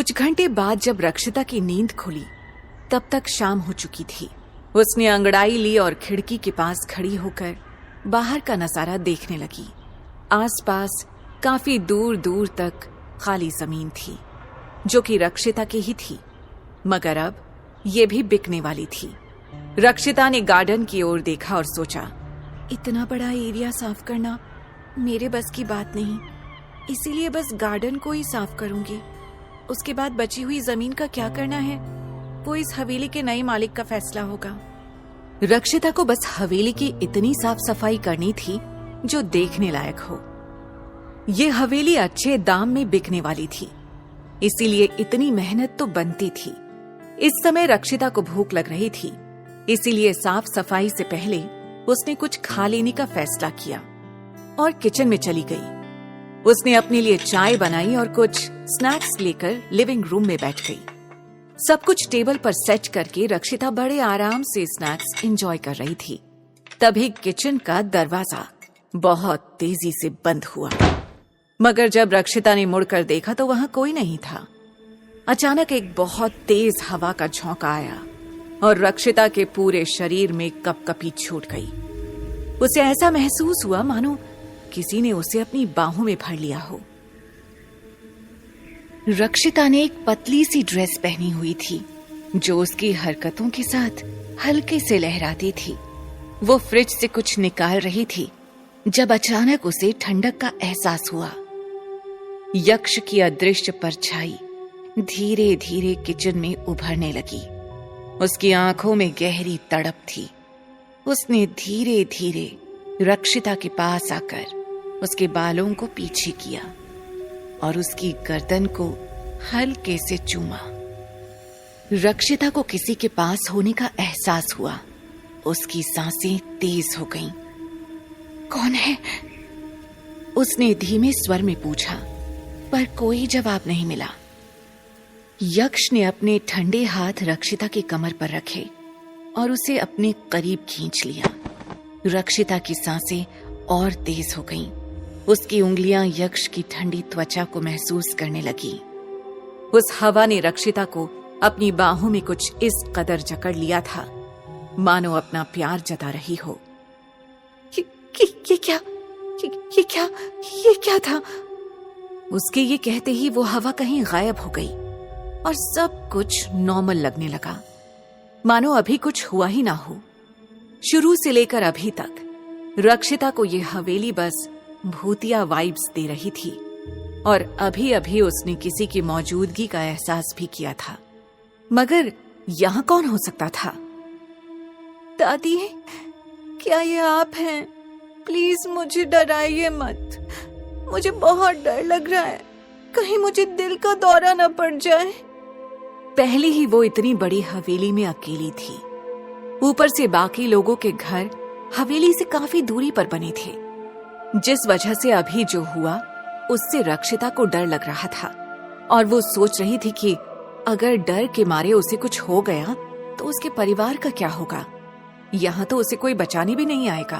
कुछ घंटे बाद जब रक्षिता की नींद खुली तब तक शाम हो चुकी थी। उसने अंगड़ाई ली और खिड़की के पास खड़ी होकर बाहर का नजारा देखने लगी। आसपास काफी दूर दूर तक खाली जमीन थी जो कि रक्षिता की ही थी, मगर अब ये भी बिकने वाली थी। रक्षिता ने गार्डन की ओर देखा और सोचा, इतना बड़ा एरिया साफ करना मेरे बस की बात नहीं, इसीलिए बस गार्डन को ही साफ करूंगी। उसके बाद बची हुई जमीन का क्या करना है वो इस हवेली के नए मालिक का फैसला होगा। रक्षिता को बस हवेली की इतनी साफ सफाई करनी थी जो देखने लायक हो। ये हवेली अच्छे दाम में बिकने वाली थी, इसीलिए इतनी मेहनत तो बनती थी। इस समय रक्षिता को भूख लग रही थी, इसीलिए साफ सफाई से पहले उसने कुछ खा लेने का फैसला किया और किचन में चली गई। उसने अपने लिए चाय बनाई और कुछ स्नैक्स लेकर लिविंग रूम में बैठ गई। सब कुछ टेबल पर सेट करके रक्षिता बड़े आराम से स्नैक्स एंजॉय कर रही थी। तभी किचन का दरवाजा बहुत तेजी से बंद हुआ, मगर जब रक्षिता ने मुड़कर देखा तो वहां कोई नहीं था। अचानक एक बहुत तेज हवा का झोंका आया और रक्षिता के पूरे शरीर में कपकपी छूट गई। उसे ऐसा महसूस हुआ मानो किसी ने उसे अपनी बाहों में भर लिया हो। रक्षिता ने एक पतली सी ड्रेस पहनी हुई थी जो उसकी हरकतों के साथ हल्के से लहराती थी। वो फ्रिज से कुछ निकाल रही थी जब अचानक उसे ठंडक का एहसास हुआ। यक्ष की अदृश्य परछाई धीरे धीरे किचन में उभरने लगी। उसकी आंखों में गहरी तड़प थी। उसने धीरे धीरे रक्षिता के पास आकर उसके बालों को पीछे किया और उसकी गर्दन को हल्के से चूमा। रक्षिता को किसी के पास होने का एहसास हुआ। उसकी सांसें तेज हो गईं। कौन है? उसने धीमे स्वर में पूछा, पर कोई जवाब नहीं मिला। यक्ष ने अपने ठंडे हाथ रक्षिता की कमर पर रखे और उसे अपने करीब खींच लिया। रक्षिता की सांसें और तेज हो गईं। उसकी उंगलियां यक्ष की ठंडी त्वचा को महसूस करने लगी। उस हवा ने रक्षिता को अपनी बाहों में कुछ इस कदर जकड़ लिया था मानो अपना प्यार जता रही हो। ये क्या था? उसके ये कहते ही वो हवा कहीं गायब हो गई और सब कुछ नॉर्मल लगने लगा, मानो अभी कुछ हुआ ही ना हो। शुरू से लेकर अभी तक रक्षिता को ये हवेली बस भूतिया वाइब्स दे रही थी और अभी अभी उसने किसी की मौजूदगी का एहसास भी किया था, मगर यहां कौन हो सकता था? दादी, क्या ये आप हैं? प्लीज मुझे डराइए मत, मुझे बहुत डर लग रहा है, कहीं मुझे दिल का दौरा न पड़ जाए। पहले ही वो इतनी बड़ी हवेली में अकेली थी, ऊपर से बाकी लोगों के घर हवेली से काफी दूरी पर बने थे, जिस वजह से अभी जो हुआ उससे रक्षिता को डर लग रहा था और वो सोच रही थी कि अगर डर के मारे उसे कुछ हो गया तो उसके परिवार का क्या होगा। यहाँ तो उसे कोई बचाने भी नहीं आएगा।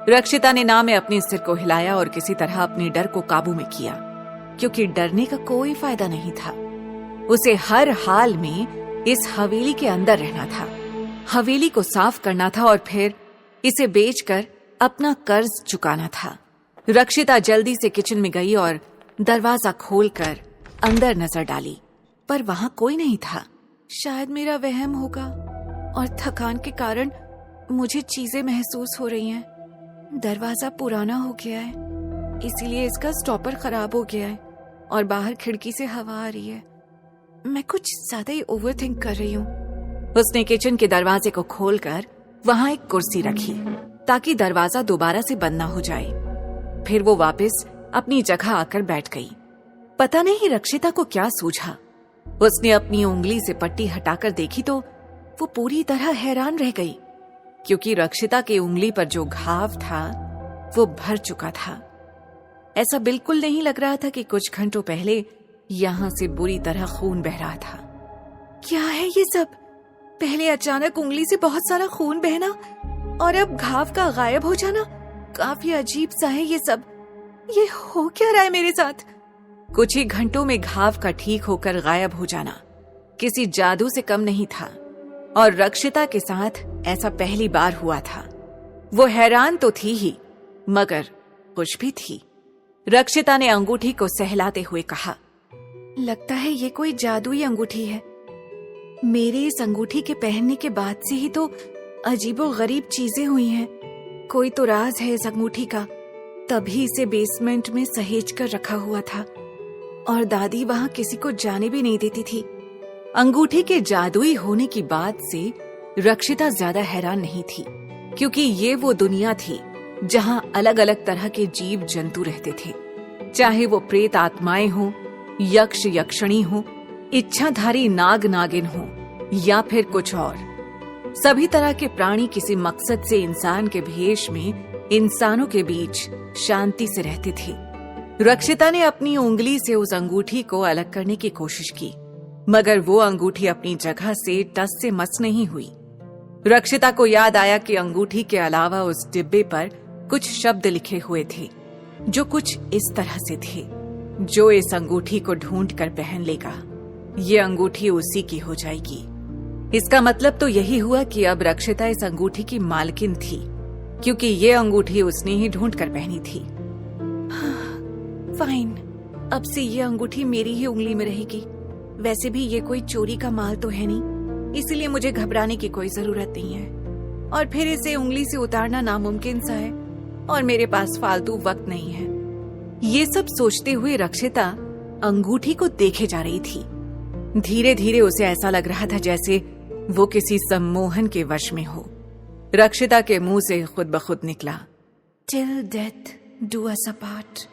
रक्षिता ने ना में अपने सिर को हिलाया और किसी तरह अपने डर को काबू में किया, क्योंकि डरने का कोई फायदा नहीं था। उसे हर हाल में इस हवेली के अंदर रहना था, हवेली को साफ करना था और फिर इसे बेचकर अपना कर्ज चुकाना था। रक्षिता जल्दी से किचन में गई और दरवाजा खोलकर अंदर नजर डाली, पर वहां कोई नहीं था। शायद मेरा वहम होगा और थकान के कारण मुझे चीजें महसूस हो रही हैं। दरवाजा पुराना हो गया है, इसीलिए इसका स्टॉपर खराब हो गया है और बाहर खिड़की से हवा आ रही है। मैं कुछ ज्यादा ही ओवरथिंक कर रही हूँ। उसने किचन के दरवाजे को खोलकर वहां एक कुर्सी रखी ताकि दरवाजा दोबारा से बंद ना हो जाए। फिर वो वापस अपनी जगह आकर बैठ गई। पता नहीं रक्षिता को क्या सूझा। उसने अपनी उंगली से पट्टी हटाकर देखी तो वो पूरी तरह हैरान रह गई, क्योंकि रक्षिता की उंगली पर जो घाव था वो भर चुका था। ऐसा बिल्कुल नहीं लग रहा था कि कुछ घंटों पहले यहां से बुरी तरह खून बह रहा था। क्या है ये सब? पहले अचानक उंगली से बहुत सारा खून बहना और अब घाव का गायब हो जाना, काफी अजीब सा है ये सब। ये हो क्या रहा है मेरे साथ? कुछ ही घंटों में घाव का ठीक होकर गायब हो जाना किसी जादू से कम नहीं था, और रक्षिता के साथ ऐसा पहली बार हुआ था। वो हैरान तो थी ही, मगर खुश भी थी। रक्षिता ने अंगूठी को सहलाते हुए कहा, लगता है ये कोई जादुई अंगूठी है। मेरे इस अंगूठी के पहनने के बाद से ही तो अजीबो गरीब चीजें हुई हैं। कोई तो राज है इस अंगूठी का, तभी इसे बेसमेंट में सहेज कर रखा हुआ था, और दादी वहां किसी को जाने भी नहीं देती थी। अंगूठी के जादुई होने की बात से रक्षिता ज्यादा हैरान नहीं थी, क्योंकि ये वो दुनिया थी जहां अलग अलग तरह के जीव जंतु रहते थे, चाहे वो प्रेत आत्माएं हों, यक्ष यक्षिणी हों, इच्छाधारी नाग नागिन हों, या फिर कुछ और। सभी तरह के प्राणी किसी मकसद से इंसान के भेष में इंसानों के बीच शांति से रहते थे। रक्षिता ने अपनी उंगली से उस अंगूठी को अलग करने की कोशिश की, मगर वो अंगूठी अपनी जगह से टस से मस नहीं हुई। रक्षिता को याद आया कि अंगूठी के अलावा उस डिब्बे पर कुछ शब्द लिखे हुए थे, जो कुछ इस तरह से थे, जो इस अंगूठी को ढूंढ कर पहन लेगा, ये अंगूठी उसी की हो जाएगी। इसका मतलब तो यही हुआ कि अब रक्षिता इस अंगूठी की मालकिन थी, क्योंकि ये अंगूठी उसने ही ढूंढ कर पहनी थी। फाइन, अब से ये अंगूठी मेरी ही उंगली में रहेगी। वैसे भी ये कोई चोरी का माल तो है नहीं, इसलिए मुझे घबराने की कोई जरूरत नहीं है। और फिर इसे उंगली से उतारना नामुमकिन सा है, और मेरे पास फालतू वक्त नहीं है। ये सब सोचते हुए रक्षिता अंगूठी को देखे जा रही थी। धीरे धीरे उसे ऐसा लग रहा था जैसे वो किसी सम्मोहन के वश में हो। रक्षिता के मुंह से खुद ब खुद निकला, till death do us apart.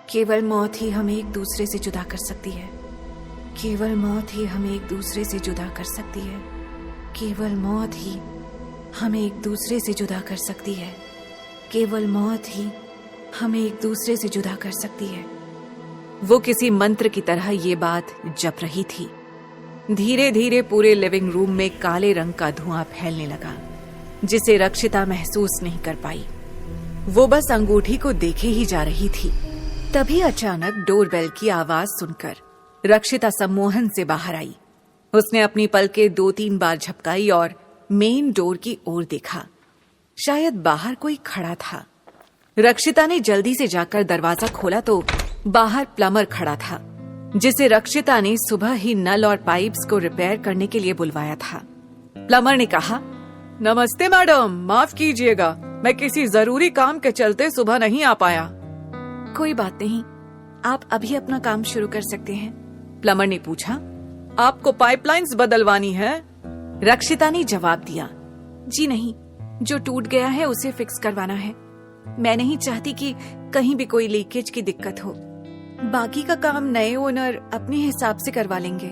केवल मौत ही हमें एक दूसरे से जुदा कर सकती है। केवल मौत ही हमें एक दूसरे से जुदा कर सकती है। केवल मौत ही हमें एक दूसरे से जुदा कर सकती है। केवल मौत ही हमें एक दूसरे से जुदा कर सकती है। वो किसी मंत्र की तरह ये बात जप रही थी। धीरे धीरे पूरे लिविंग रूम में काले रंग का धुआं फैलने लगा, जिसे रक्षिता महसूस नहीं कर पाई। वो बस अंगूठी को देखे ही जा रही थी। तभी अचानक डोरबेल की आवाज सुनकर रक्षिता सम्मोहन से बाहर आई। उसने अपनी पलकें 2-3 बार झपकाई और मेन डोर की ओर देखा। शायद बाहर कोई खड़ा था। रक्षिता ने जल्दी से जाकर दरवाजा खोला तो बाहर प्लम्बर खड़ा था, जिसे रक्षिता ने सुबह ही नल और पाइप्स को रिपेयर करने के लिए बुलवाया था। प्लम्बर ने कहा, नमस्ते मैडम, माफ कीजिएगा, मैं किसी जरूरी काम के चलते सुबह नहीं आ पाया। कोई बात नहीं, आप अभी अपना काम शुरू कर सकते हैं। प्लम्बर ने पूछा, आपको पाइपलाइंस बदलवानी है? रक्षिता ने जवाब दिया, जी नहीं, जो टूट गया है उसे फिक्स करवाना है। मैं नहीं चाहती कि कहीं भी कोई लीकेज की दिक्कत हो। बाकी का काम नए ओनर अपने हिसाब से करवा लेंगे।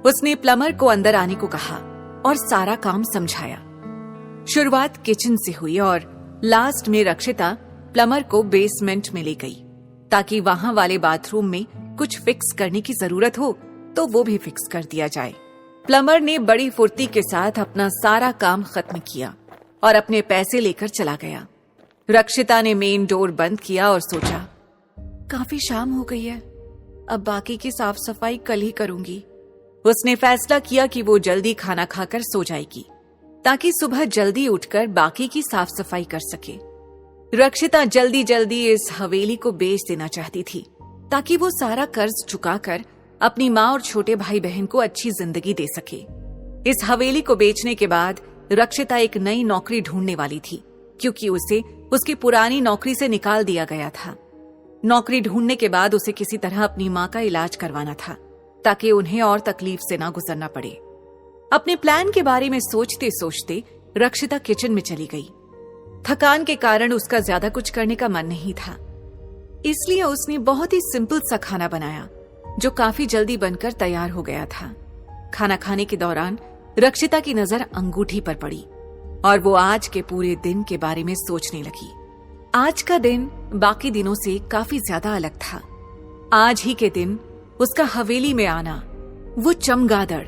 उसने प्लम्बर को अंदर आने को कहा और सारा काम समझाया। शुरुआत किचन से हुई और लास्ट में रक्षिता प्लम्बर को बेसमेंट में ले गई, ताकि वहां वाले बाथरूम में कुछ फिक्स करने की जरूरत हो तो वो भी फिक्स कर दिया जाए। प्लम्बर ने बड़ी फुर्ती के साथ अपना सारा काम खत्म किया और अपने पैसे लेकर चला गया। रक्षिता ने मेन डोर बंद किया और सोचा, काफी शाम हो गई है, अब बाकी की साफ सफाई कल ही करूंगी। उसने फैसला किया कि वो जल्दी खाना खाकर सो जाएगी, ताकि सुबह जल्दी उठकर बाकी की साफ सफाई कर सके। रक्षिता जल्दी जल्दी इस हवेली को बेच देना चाहती थी, ताकि वो सारा कर्ज चुकाकर अपनी माँ और छोटे भाई बहन को अच्छी जिंदगी दे सके। इस हवेली को बेचने के बाद रक्षिता एक नई नौकरी ढूंढने वाली थी, क्योंकि उसे उसकी पुरानी नौकरी से निकाल दिया गया था। नौकरी ढूंढने के बाद उसे किसी तरह अपनी माँ का इलाज करवाना था, ताकि उन्हें और तकलीफ से ना गुजरना पड़े। अपने प्लान के बारे में सोचते सोचते रक्षिता किचन में चली गई। थकान के कारण उसका ज्यादा कुछ करने का मन नहीं था, इसलिए उसने बहुत ही सिंपल सा खाना बनाया, जो काफी जल्दी बनकर तैयार हो गया था। खाना खाने के दौरान रक्षिता की नजर अंगूठी पर पड़ी और वो आज के पूरे दिन के बारे में सोचने लगी। आज का दिन बाकी दिनों से काफी ज्यादा अलग था। आज ही के दिन उसका हवेली में आना, वो चमगादड़,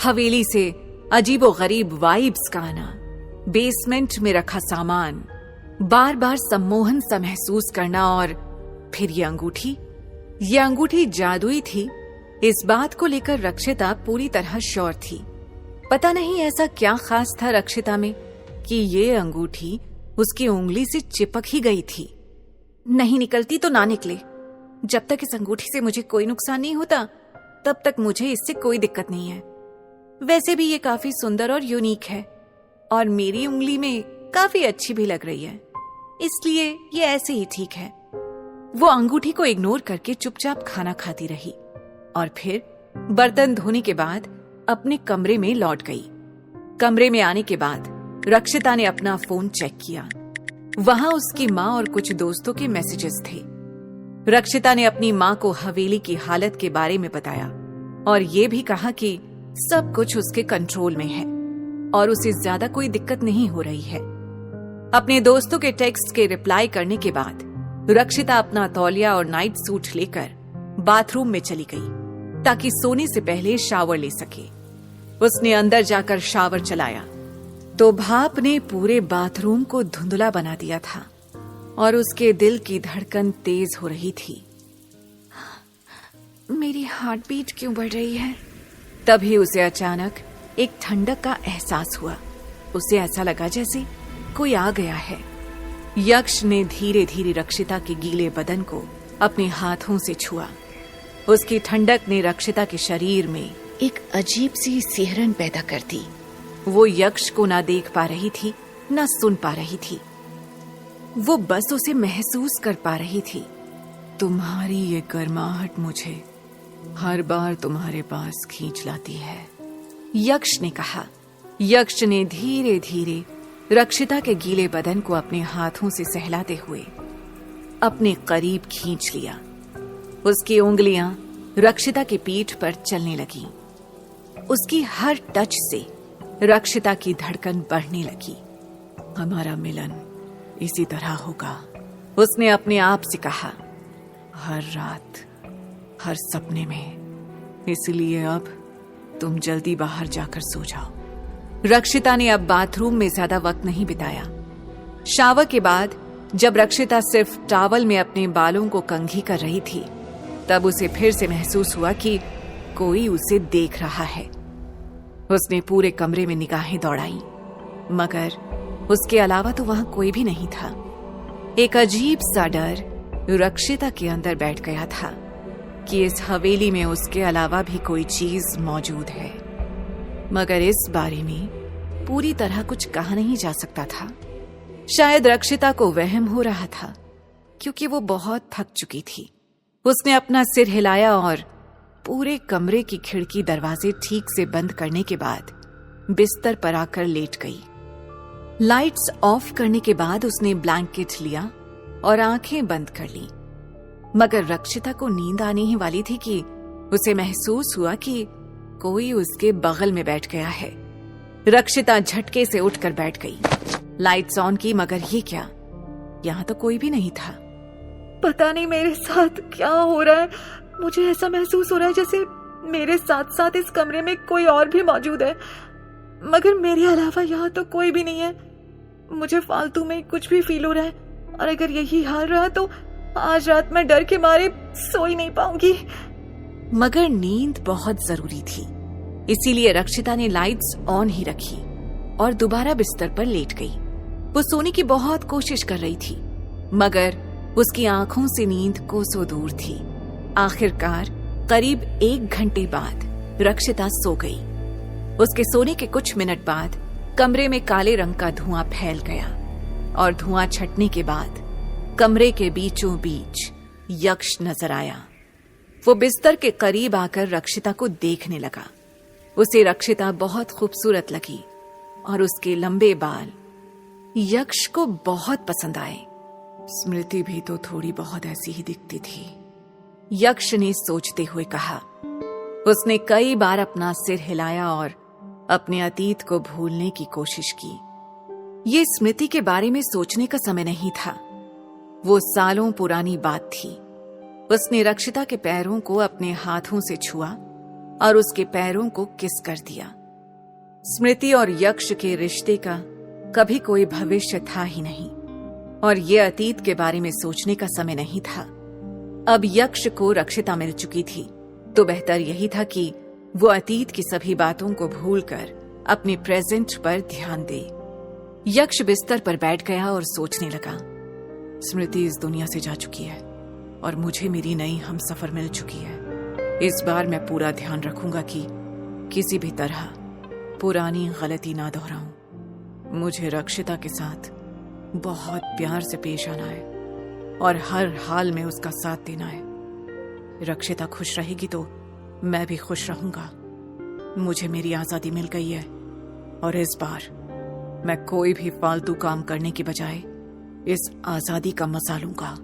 हवेली से अजीबो गरीब वाइब्स का आना, बेसमेंट में रखा सामान, बार बार सम्मोहन सा महसूस करना और फिर ये अंगूठी। ये अंगूठी जादुई थी, इस बात को लेकर रक्षिता पूरी तरह श्योर थी। पता नहीं ऐसा क्या खास था रक्षिता में कि ये अंगूठी उसकी उंगली से चिपक ही गई थी। नहीं निकलती तो ना निकले, जब तक इस अंगूठी से मुझे कोई नुकसान नहीं होता तब तक मुझे इससे कोई दिक्कत नहीं है। वैसे भी ये काफी सुंदर और यूनिक है और मेरी उंगली में काफी अच्छी भी लग रही है, इसलिए ये ऐसे ही ठीक है। वो अंगूठी को इग्नोर करके चुपचाप खाना खाती रही और फिर बर्तन धोने के बाद अपने कमरे में लौट गई। कमरे में आने के बाद रक्षिता ने अपना फोन चेक किया। वहां उसकी माँ और कुछ दोस्तों के मैसेजेस थे। रक्षिता ने अपनी माँ को हवेली की हालत के बारे में बताया और ये भी कहा कि सब कुछ उसके कंट्रोल में है और उसे ज्यादा कोई दिक्कत नहीं हो रही है। अपने दोस्तों के टेक्स्ट के रिप्लाई करने के बाद रक्षिता अपना तौलिया और नाइट सूट लेकर बाथरूम में चली गई ताकि सोने से पहले शावर ले सके। उसने अंदर जाकर शावर चलाया तो भाप ने पूरे बाथरूम को धुंधला बना दिया था और उसके दिल की धड़कन तेज हो रही थी। मेरी हार्ट बीट क्यों बढ़ रही है? तभी उसे अचानक एक ठंडक का एहसास हुआ। उसे ऐसा लगा जैसे कोई आ गया है। यक्ष ने धीरे धीरे रक्षिता के गीले बदन को अपने हाथों से छुआ। उसकी ठंडक ने रक्षिता के शरीर में एक अजीब सी सिहरन पैदा कर दी। वो यक्ष को ना देख पा रही थी ना सुन पा रही थी, वो बस उसे महसूस कर पा रही थी। तुम्हारी ये गर्माहट मुझे हर बार तुम्हारे पास खींच लाती है, यक्ष ने कहा। यक्ष ने धीरे धीरे रक्षिता के गीले बदन को अपने हाथों से सहलाते हुए अपने करीब खींच लिया। उसकी उंगलियां रक्षिता की पीठ पर चलने लगी। उसकी हर टच से रक्षिता की धड़कन बढ़ने लगी। हमारा मिलन इसी तरह होगा, उसने अपने आप से कहा, हर रात, हर सपने में। इसलिए अब तुम जल्दी बाहर जाकर सो जाओ। रक्षिता ने अब बाथरूम में ज्यादा वक्त नहीं बिताया। शावर के बाद जब रक्षिता सिर्फ टॉवल में अपने बालों को कंघी कर रही थी, तब उसे फिर से महसूस हुआ कि कोई उसे देख रहा है। उसने पूरे कमरे में निगाहें दौड़ाई, मगर उसके अलावा तो वहां कोई भी नहीं था। एक अजीब सा डर रक्षिता के अंदर बैठ गया था कि इस हवेली में उसके अलावा भी कोई चीज मौजूद है, मगर इस बारे में पूरी तरह कुछ कहा नहीं जा सकता था। शायद रक्षिता को वहम हो रहा था क्योंकि वो बहुत थक चुकी थी। उसने अपना सिर हिलाया और पूरे कमरे की खिड़की दरवाजे ठीक से बंद करने के बाद बिस्तर पर आकर लेट गई। लाइट्स ऑफ करने के बाद उसने ब्लैंकेट लिया और आंखें बंद कर ली, मगर रक्षिता को नींद आने ही वाली थी कि उसे महसूस हुआ कि कोई उसके बगल में बैठ गया है। रक्षिता झटके से उठकर बैठ गई। लाइट्स ऑन की, मगर ये क्या, यहाँ तो कोई भी नहीं था। पता नहीं मेरे साथ क्या हो रहा है। मुझे ऐसा महसूस हो रहा है जैसे मेरे साथ साथ इस कमरे में कोई और भी मौजूद है, मगर मेरे अलावा यहाँ तो कोई भी नहीं है। मुझे फालतू में कुछ भी फील हो रहा है और अगर यही हाल रहा तो आज रात मैं डर के मारे सो ही नहीं पाऊंगी। मगर नींद बहुत जरूरी थी, इसीलिए रक्षिता ने लाइट्स ऑन ही रखी और दोबारा बिस्तर पर लेट गई। वो सोने की बहुत कोशिश कर रही थी, मगर उसकी आंखों से नींद कोसों दूर थी। आखिरकार करीब 1 घंटे बाद रक्षिता सो गई। उसके सोने के कुछ मिनट बाद कमरे में काले रंग का धुआं फैल गया और धुआं छटने के बाद कमरे के बीचों बीच यक्ष नजर आया। वो बिस्तर के करीब आकर रक्षिता को देखने लगा। उसे रक्षिता बहुत खूबसूरत लगी और उसके लंबे बाल यक्ष को बहुत पसंद आए। स्मृति भी तो थोड़ी बहुत ऐसी ही दिखती थी, यक्ष ने सोचते हुए कहा। उसने कई बार अपना सिर हिलाया और अपने अतीत को भूलने की कोशिश की। ये स्मृति के बारे में सोचने का समय नहीं था, वो सालों पुरानी बात थी। उसने रक्षिता के पैरों को अपने हाथों से छुआ और उसके पैरों को किस कर दिया। स्मृति और यक्ष के रिश्ते का कभी कोई भविष्य था ही नहीं और ये अतीत के बारे में सोचने का समय नहीं था। अब यक्ष को रक्षिता मिल चुकी थी, तो बेहतर यही था कि वो अतीत की सभी बातों को भूलकर अपने प्रेजेंट पर ध्यान दे। यक्ष बिस्तर पर बैठ गया और सोचने लगा। स्मृति इस दुनिया से जा चुकी है और मुझे मेरी नई हमसफर मिल चुकी है। इस बार मैं पूरा ध्यान रखूंगा कि किसी भी तरह पुरानी गलती ना दोहराऊं। मुझे रक्षिता के साथ बहुत प्यार से पेश आना है और हर हाल में उसका साथ देना है। रक्षिता खुश रहेगी तो मैं भी खुश रहूंगा। मुझे मेरी आजादी मिल गई है और इस बार मैं कोई भी फालतू काम करने की बजाय इस आजादी का मजा लूंगा।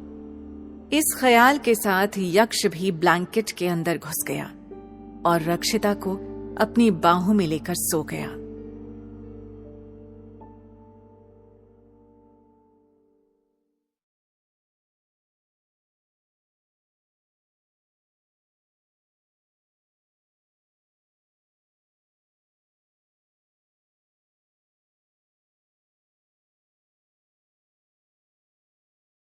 इस ख्याल के साथ यक्ष भी ब्लैंकेट के अंदर घुस गया और रक्षिता को अपनी बाहों में लेकर सो गया।